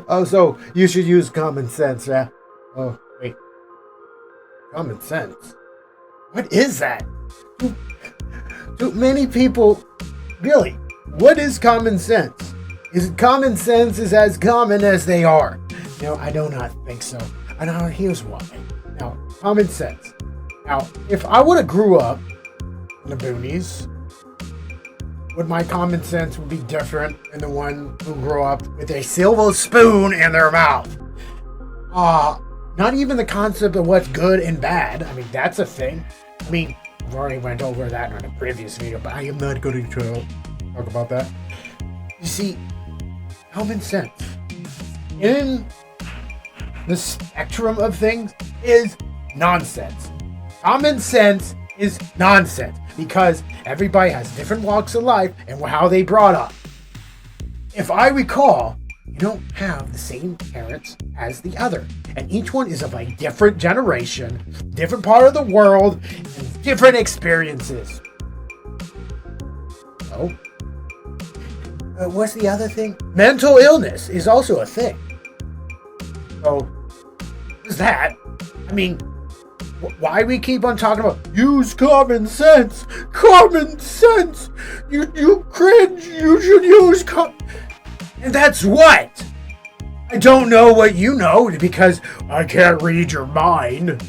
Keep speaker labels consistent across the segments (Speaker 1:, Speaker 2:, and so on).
Speaker 1: Oh, so you should use common sense, yeah? Oh, wait. Common sense? What is that? Do many people really? What is common sense? Is common sense is as common as they are? No, I do not think so. And now here's why. Now, common sense. Now, if I would have grew up in the boonies, would my common sense would be different than the one who grew up with a silver spoon in their mouth? Not even the concept of what's good and bad. I mean, that's a thing. I mean, I've already went over that in a previous video, but I am not going to talk about that. You see, common sense in the spectrum of things is nonsense. Common sense is nonsense because everybody has different walks of life and how they brought up. If I recall, you don't have the same parents as the other, and each one is of a different generation, different part of the world, and different experiences. So, what's the other thing? Mental illness is also a thing. So, what is that? I mean, why we keep on talking about use common sense? Common sense! You cringe! You should use And that's what? I don't know what you know because I can't read your mind.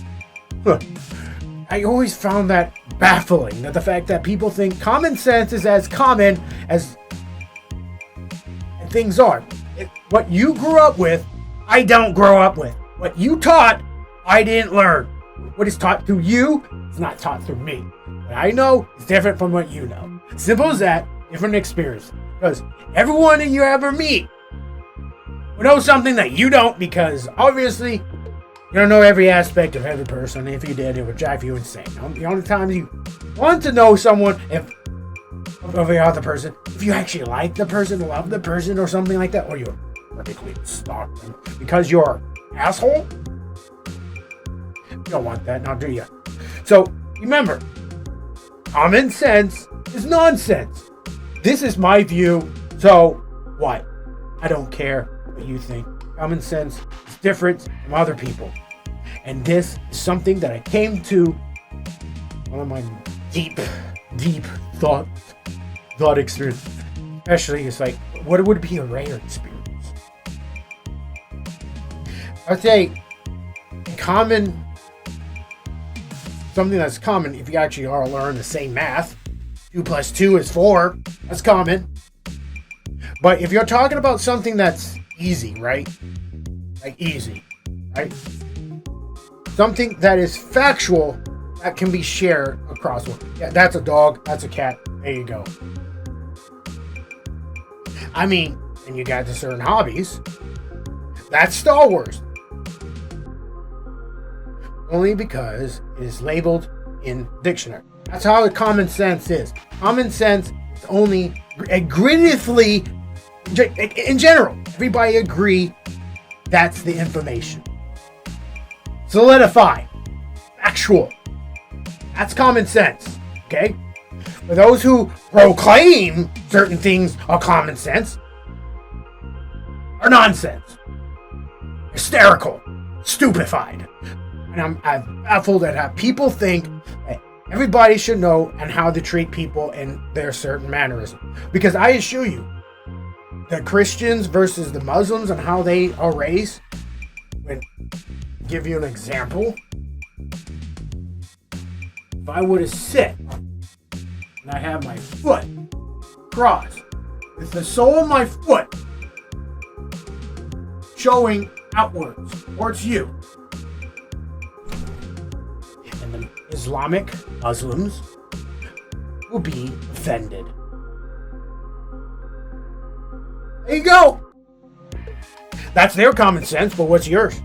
Speaker 1: I always found that baffling, that the fact that people think common sense is as common as things are. What you grew up with, I don't grow up with. What you taught, I didn't learn. What is taught through you is not taught through me. What I know is different from what you know. Simple as that, different experience. Because everyone that you ever meet will know something that you don't, because obviously you don't know every aspect of every person. If you did, it would drive you insane. The only time you want to know someone of the other person, if you actually like the person, love the person, or something like that, or you're particularly stalk them because you're an asshole. You don't want that, now do you? So remember, common sense is nonsense. This is my view. So what? I don't care what you think. Common sense is different from other people, and this is something that I came to one of my deep thought experience. Especially, it's like, what would be a rare experience? I'd say common. Something that's common if you actually are learn the same math. 2 plus 2 is 4. That's common. But if you're talking about something that's easy, right? Like easy, right? Something that is factual that can be shared across. Yeah, that's a dog. That's a cat. There you go. I mean, and you got to certain hobbies. That's Star Wars. Only because it is labeled in dictionary. That's how common sense is. Common sense is only agreeably, in general, everybody agree that's the information. Solidify. Factual. That's common sense. Okay? For those who proclaim certain things are common sense are nonsense. Hysterical. Stupefied. And I'm baffled at how people think that everybody should know and how to treat people in their certain mannerism. Because I assure you, the Christians versus the Muslims and how they are raised, when give you an example, if I were to sit and I have my foot crossed with the sole of my foot showing outwards towards you, Islamic Muslims will be offended. There you go. That's their common sense, but what's yours?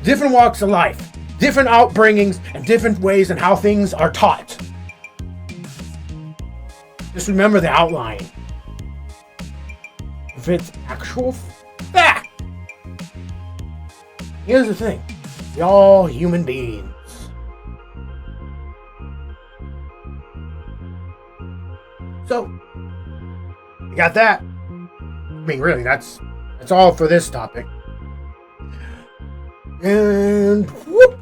Speaker 1: Different walks of life, different outbringings, and different ways and how things are taught. Just remember the outline. If it's actual fact, here's the thing. We're all human beings. So, you got that. mean, really, that's all for this topic. And whoop,